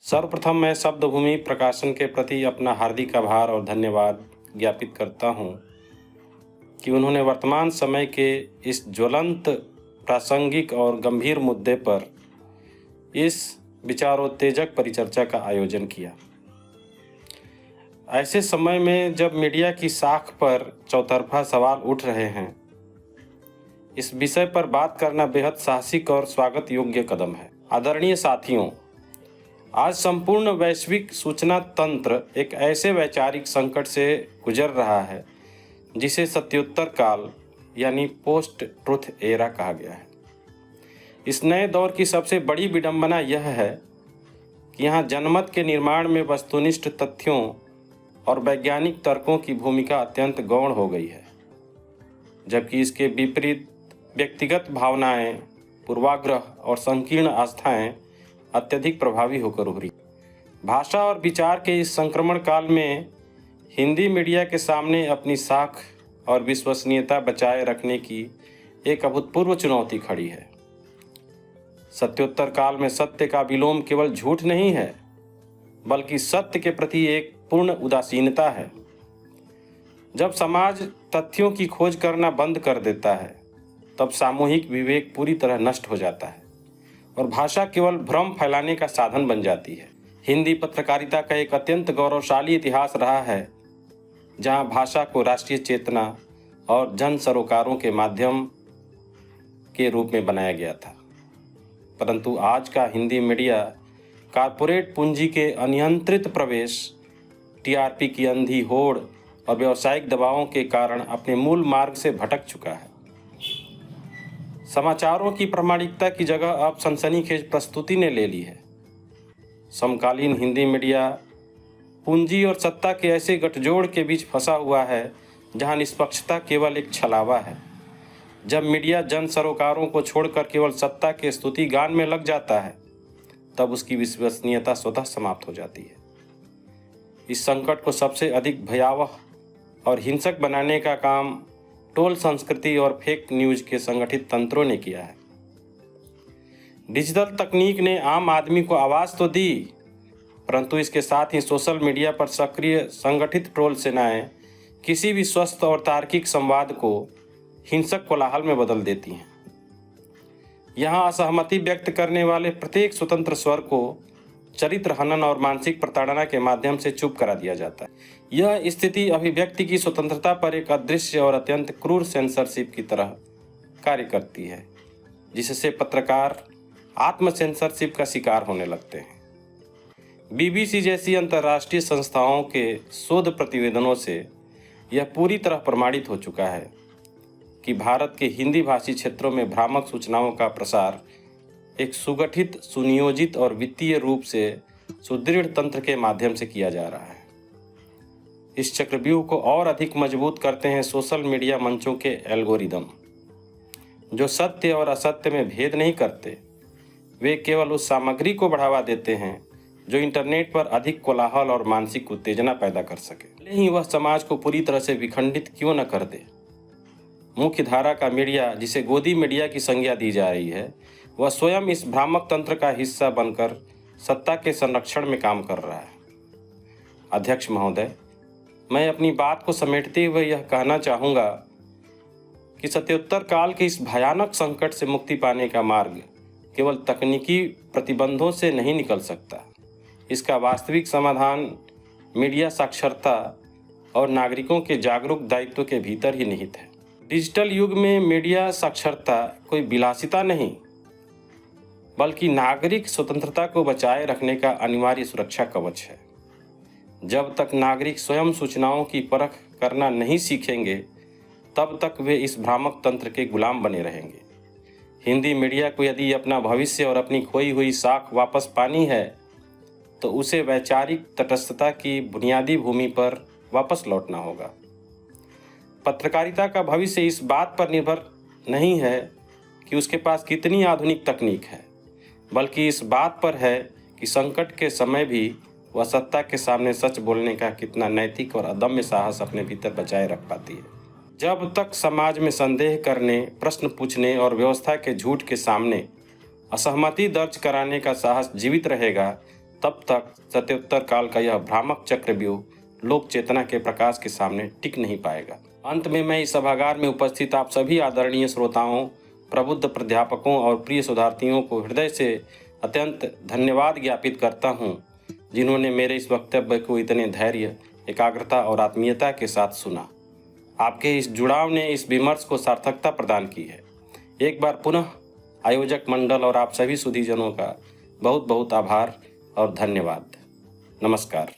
सर्वप्रथम मैं शब्दभूमि प्रकाशन के प्रति अपना हार्दिक आभार और धन्यवाद ज्ञापित करता हूँ कि उन्होंने वर्तमान समय के इस ज्वलंत, प्रासंगिक और गंभीर मुद्दे पर इस विचारोत्तेजक परिचर्चा का आयोजन किया। ऐसे समय में जब मीडिया की साख पर चौतरफा सवाल उठ रहे हैं, इस विषय पर बात करना बेहद साहसिक और स्वागत योग्य कदम है। आदरणीय साथियों, आज संपूर्ण वैश्विक सूचना तंत्र एक ऐसे वैचारिक संकट से गुजर रहा है जिसे सत्योत्तर काल यानी पोस्ट ट्रुथ एरा कहा गया है। इस नए दौर की सबसे बड़ी विडंबना यह है कि यहाँ जनमत के निर्माण में वस्तुनिष्ठ तथ्यों और वैज्ञानिक तर्कों की भूमिका अत्यंत गौण हो गई है, जबकि इसके विपरीत व्यक्तिगत भावनाएं, पूर्वाग्रह और संकीर्ण आस्थाएं अत्यधिक प्रभावी होकर उभरी। भाषा और विचार के इस संक्रमण काल में हिंदी मीडिया के सामने अपनी साख और विश्वसनीयता बचाए रखने की एक अभूतपूर्व चुनौती खड़ी है। सत्योत्तर काल में सत्य का विलोम केवल झूठ नहीं है, बल्कि सत्य के प्रति एक पूर्ण उदासीनता है। जब समाज तथ्यों की खोज करना बंद कर देता है, तब सामूहिक विवेक पूरी तरह नष्ट हो जाता है और भाषा केवल भ्रम फैलाने का साधन बन जाती है। हिंदी पत्रकारिता का एक अत्यंत गौरवशाली इतिहास रहा है, जहां भाषा को राष्ट्रीय चेतना और जन सरोकारों के माध्यम के रूप में बनाया गया था। परंतु आज का हिंदी मीडिया कारपोरेट पूंजी के अनियंत्रित प्रवेश, टीआरपी की अंधी होड़ और व्यावसायिक दबावों के कारण अपने मूल मार्ग से भटक चुका है। समाचारों की प्रामाणिकता की जगह अब सनसनीखेज प्रस्तुति ने ले ली है। समकालीन हिंदी मीडिया पूंजी और सत्ता के ऐसे गठजोड़ के बीच फंसा हुआ है जहां निष्पक्षता केवल एक छलावा है। जब मीडिया जन सरोकारों को छोड़कर केवल सत्ता के स्तुति गान में लग जाता है, तब उसकी विश्वसनीयता स्वतः समाप्त हो जाती है। इस संकट को सबसे अधिक भयावह और हिंसक बनाने का काम टोल संस्कृति और फेक न्यूज के संगठित तंत्रों ने किया है। डिजिटल तकनीक ने आम आदमी को आवाज़ तो दी, परंतु इसके साथ ही सोशल मीडिया पर सक्रिय संगठित ट्रोल सेनाएं किसी भी स्वस्थ और तार्किक संवाद को हिंसक कोलाहल में बदल देती हैं। यहाँ असहमति व्यक्त करने वाले प्रत्येक स्वतंत्र स्वर को चरित्र हनन और मानसिक प्रताड़ना के माध्यम से चुप करा दिया जाता है। यह स्थिति अभिव्यक्ति की स्वतंत्रता पर एक अदृश्य और अत्यंत क्रूर सेंसरशिप की तरह कार्य करती है, जिससे पत्रकार आत्म सेंसरशिप का शिकार होने लगते हैं। बीबीसी जैसी अंतर्राष्ट्रीय संस्थाओं के शोध प्रतिवेदनों से यह पूरी तरह प्रमाणित हो चुका है कि भारत के हिंदी भाषी क्षेत्रों में भ्रामक सूचनाओं का प्रसार एक सुगठित, सुनियोजित और वित्तीय रूप से सुदृढ़ तंत्र के माध्यम से किया जा रहा है। इस चक्रव्यूह को और अधिक मजबूत करते हैं सोशल मीडिया मंचों के एल्गोरिदम, जो सत्य और असत्य में भेद नहीं करते। वे केवल उस सामग्री को बढ़ावा देते हैं जो इंटरनेट पर अधिक कोलाहल और मानसिक उत्तेजना पैदा कर सके, भले ही वह समाज को पूरी तरह से विखंडित क्यों न कर दे। मुख्य धारा का मीडिया, जिसे गोदी मीडिया की संज्ञा दी जा रही है, वह स्वयं इस भ्रामक तंत्र का हिस्सा बनकर सत्ता के संरक्षण में काम कर रहा है। अध्यक्ष महोदय, मैं अपनी बात को समेटते हुए यह कहना चाहूँगा कि सत्योत्तर काल के इस भयानक संकट से मुक्ति पाने का मार्ग केवल तकनीकी प्रतिबंधों से नहीं निकल सकता। इसका वास्तविक समाधान मीडिया साक्षरता और नागरिकों के जागरूक दायित्व के भीतर ही निहित है। डिजिटल युग में मीडिया साक्षरता कोई विलासिता नहीं, बल्कि नागरिक स्वतंत्रता को बचाए रखने का अनिवार्य सुरक्षा कवच है। जब तक नागरिक स्वयं सूचनाओं की परख करना नहीं सीखेंगे, तब तक वे इस भ्रामक तंत्र के गुलाम बने रहेंगे। हिंदी मीडिया को यदि अपना भविष्य और अपनी खोई हुई साख वापस पानी है, तो उसे वैचारिक तटस्थता की बुनियादी भूमि पर वापस लौटना होगा। पत्रकारिता का भविष्य इस बात पर निर्भर नहीं है कि उसके पास कितनी आधुनिक तकनीक है, बल्कि इस बात पर है कि संकट के समय भी वह सत्ता के सामने सच बोलने का कितना नैतिक और अदम्य साहस अपने भीतर बचाए रख पाती है। जब तक समाज में संदेह करने, प्रश्न पूछने और व्यवस्था के झूठ के सामने असहमति दर्ज कराने का साहस जीवित रहेगा, तब तक सत्योत्तर काल का यह भ्रामक चक्रव्यूह लोक चेतना के प्रकाश के सामने टिक नहीं पाएगा। अंत में मैं इस सभागार में उपस्थित आप सभी आदरणीय श्रोताओं, प्रबुद्ध प्राध्यापकों और प्रिय शोधार्थियों को हृदय से अत्यंत धन्यवाद ज्ञापित करता हूँ, जिन्होंने मेरे इस वक्तव्य को इतने धैर्य, एकाग्रता और आत्मीयता के साथ सुना। आपके इस जुड़ाव ने इस विमर्श को सार्थकता प्रदान की है। एक बार पुनः आयोजक मंडल और आप सभी सुधीजनों का बहुत बहुत आभार और धन्यवाद। नमस्कार।